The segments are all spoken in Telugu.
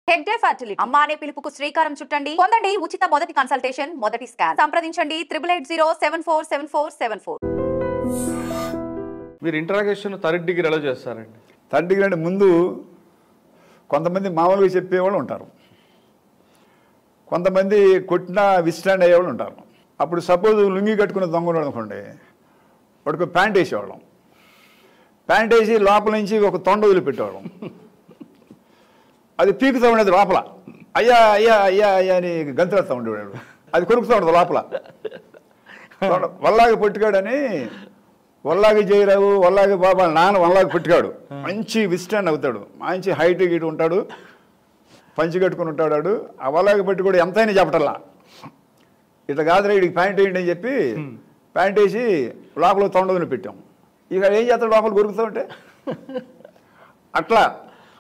హెడ్ డే ఫర్టిలిటీ అమ్మ అనే పిలుపుకు శ్రీకారం చుట్టండి. పొందండి ఉచిత మొదటి కన్సల్టేషన్, మొదటి స్కాన్. సంప్రదించండి 8880747474. మీరు ఇంటరాగేషన్ థర్డ్ డిగ్రీ ఎలా చేస్తారండి? థర్డ్ డిగ్రీ అంటే ముందు కొంతమంది మామూలుగా చెప్పేవాళ్ళు ఉంటారు, కొంతమంది కొట్టినా విస్టాండ్ అయ్యేవాళ్ళు ఉంటారు. అప్పుడు సపోజ్ లుంగి కట్టుకున్న దొంగలు అనుకోండి, వాడికి ప్యాంట్ వేసేవాళ్ళం. ప్యాంట్ వేసి లోపల నుంచి ఒక తొండ వదిలిపెట్టేవాళ్ళం. అది పీకుతూ ఉండేది లోపల, అయ్యా అయ్యా అయ్యా అయ్యా అని గంతులేస్తూ ఉండేవాడు. అది కొరుకుతూ ఉండదు లోపల. వల్లాగి పొట్టుకాడని, వల్లాగి జయరావు వల్లాగి బాబా నాన్న వల్లాగి పొట్టుకాడు, మంచి విస్టాండ్ అవుతాడు, మంచి హైట్ గీటు ఉంటాడు, పంచి కట్టుకుని ఉంటాడు. ఆ వల్లాగి పట్టి కూడా ఎంతైనా చెప్పటల్లా, ఇట్లా కాదురా వీడికి ప్యాంట్ వేయండి అని చెప్పి ప్యాంట్ వేసి లోపల తొండని పెట్టాం. ఇక ఏం చేస్తాడు లోపల కొరుకుతూ ఉంటే. అట్లా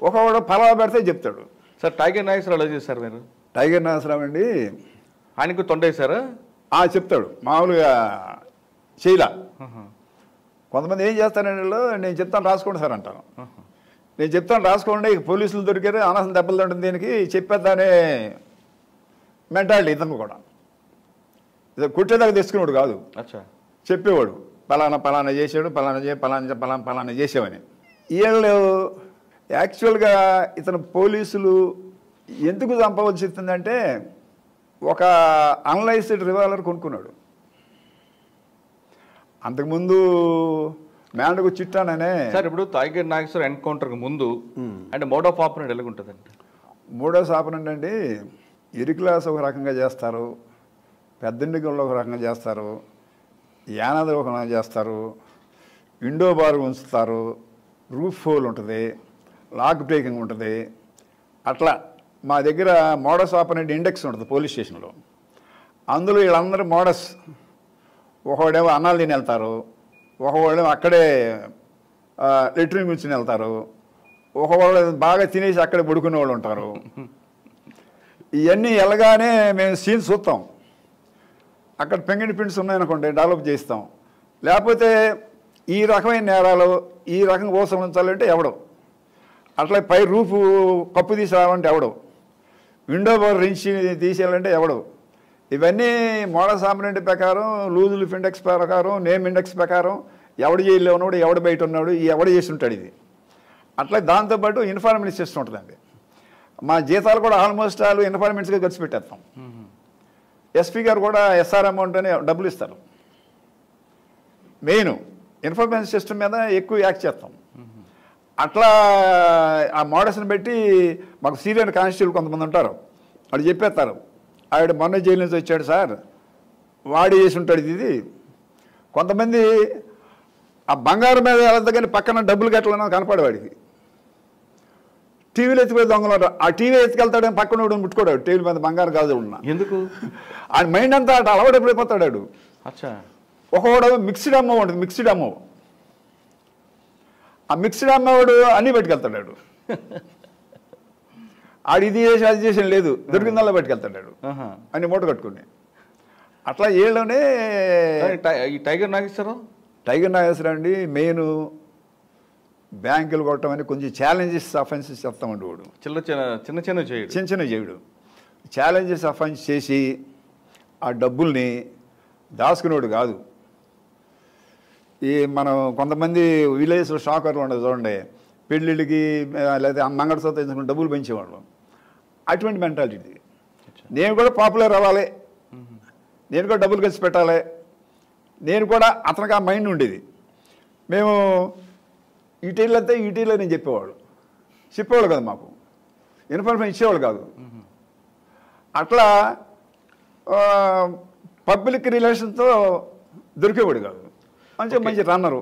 ఒకడు పలావ పెడితే చెప్తాడు. సార్ టైగర్ నాగేశ్వరరావు ఎలా చేశారు మీరు? టైగర్ నాగేశ్వరరావు అండి, ఆయనకు తొండేశారా? చెప్తాడు మామూలుగా చేయలా. కొంతమంది ఏం చేస్తానండి, నేను చెప్తాను రాసుకోండి సార్ అంటాను. నేను చెప్తాను రాసుకోండి, ఇక పోలీసులు దొరికారు అనవసరం దెబ్బలు తింటుంది దీనికి చెప్పేద్దానే మెంటాలిటీ. ఇతను కూడా ఇది కుట్టేదాకా తెచ్చుకునేవాడు కాదు, చెప్పేవాడు పలానా పలానా చేసాడు, పలానా చేసావని. వీళ్ళు యాక్చువల్గా ఇతను పోలీసులు ఎందుకు చంపవలసి వస్తుందంటే ఒక అన్లైస్డ్ రివాల్వర్ కొనుక్కున్నాడు. అంతకుముందు మేనకు చిట్టాననే. సార్ ఇప్పుడు టైగర్ నాగేశ్వర ఎన్కౌంటర్కి ముందు అంటే మోడ్ ఆఫ్ ఆపరేషన్ ఎలాగుంటుందండి? మోడ్ ఆఫ్ ఆపరేషన్ అండి, ఇరిక్లాస్ ఒక రకంగా చేస్తారు, పెద్దండిగల్లో ఒక రకంగా చేస్తారు, యానాది ఒక రకంగా చేస్తారు, విండో బార్ ఉంచుతారు, రూఫ్ హోల్ ఉంటుంది, లాక్ బ్రేకింగ్ ఉంటుంది. అట్లా మా దగ్గర మోడస్ ఆపరేషన్ ఇండెక్స్ ఉంటుంది పోలీస్ స్టేషన్లో. అందులో వీళ్ళందరూ మోడస్, ఒకడేమో అన్నాలు తిని వెళ్తారు, ఒకవాడేమో అక్కడే లెట్రిన్ కూర్చుని వెళ్తారు, ఒకవాళ్ళు బాగా తినేసి అక్కడే పడుకునే వాళ్ళు ఉంటారు. ఇవన్నీ వెళ్ళగానే మేము సీన్ చూస్తాం. అక్కడ ఫింగర్ ప్రింట్స్ ఉన్నాయనుకోండి డెవలప్ చేస్తాం. లేకపోతే ఈ రకమైన నేరాలు ఈ రకంగా ఉపసంహరించాలంటే ఎవడో, అట్లా పై రూఫ్ కప్పు తీసేయాలంటే ఎవడో, విండో బోర్ రించి తీసేయాలంటే ఎవడో. ఇవన్నీ మోడస్ ఆపరేషన్ ప్రకారం, లూజ్ లిఫ్ ఇండెక్స్ ప్రకారం, నేమ్ ఇండెక్స్ ప్రకారం ఎవడు జైల్లో ఉన్నాడు, ఎవడు బయట ఉన్నాడు, ఎవడు చేసి ఉంటాడు ఇది. అట్లా దాంతోపాటు ఇన్ఫార్మెంట్ సిస్టమ్ ఉంటుందండి. మా జీతాలు కూడా ఆల్మోస్ట్ ఆల్ ఇన్ఫార్మెంట్స్గా ఖర్చు పెట్టేస్తాం. ఎస్పీ గారు కూడా ఎస్ఆర్ అమౌంట్ అని డబ్బులు ఇస్తారు. మెయిన్ ఇన్ఫర్మేషన్ సిస్టమ్ మీద ఎక్కువ యాక్ట్ చేస్తాం. అట్లా ఆ మోడల్స్ని బట్టి మాకు సీనియర్ కానిస్టేబుల్ కొంతమంది ఉంటారు, వాళ్ళు చెప్పేస్తారు ఆవిడ మొన్న జైలు నుంచి వచ్చాడు సార్, వాడు చేసి ఉంటాడు ఇది. కొంతమంది ఆ బంగారం మీద వెళ్తా కానీ పక్కన డబ్బులు కట్టాలన్నా కనపడేవాడికి. టీవీలో ఎత్తిపోయి దొంగలు, ఆ టీవీ ఎత్తుకెళ్తాడని పక్కన ముట్టుకోడాడు, టీవీ మీద బంగారం కాదు ఉన్నా. ఎందుకు? ఆయన మైండ్ అంతా అటు అలవాటైపోతాడు. ఒకవాడు మిక్స్డ్ అమ్మ ఉంటుంది, మిక్స్డ్ అమ్మ. ఆ మిక్స్డ్ అమ్మవాడు అన్నీ పట్టుకెళ్తాడు. ఆడు ఇది చేసి అది చేసిన లేదు, దొరికిందల్లా పట్టుకెళ్తాడు అన్ని మూట కట్టుకుని. అట్లా ఏళ్ళనే టైగర్ నాగేశ్వరరావు అండి మెయిన్ బ్యాంకులు కొట్టడం అని కొంచెం ఛాలెంజెస్ అఫెన్సెస్ చేస్తామండి. వాడు చిన్న చేయడు, ఛాలెంజెస్ అఫెన్స్ చేసి ఆ డబ్బుల్ని దాచుకునేవాడు కాదు. ఈ మనం కొంతమంది విలేజ్లో షాకర్లు ఉండదు చూడండి, పెళ్ళిళ్ళకి లేదా మంగళసూత్రం తీసుకుని డబ్బులు పెంచేవాళ్ళు. అటువంటి మెంటాలిటీ. నేను కూడా పాపులర్ అవ్వాలి, నేను కూడా డబ్బులు ఖర్చు పెట్టాలి, నేను కూడా అతనికి ఆ మైండ్ ఉండేది. మేము ఈటీలంతా ఈటీలో నేను చెప్పేవాళ్ళు కదా, మాకు ఇన్ఫర్మేషన్ ఇచ్చేవాళ్ళు కాదు. అట్లా పబ్లిక్ రిలేషన్తో దొరికేవాడు కాదు, మంచి రన్నరు.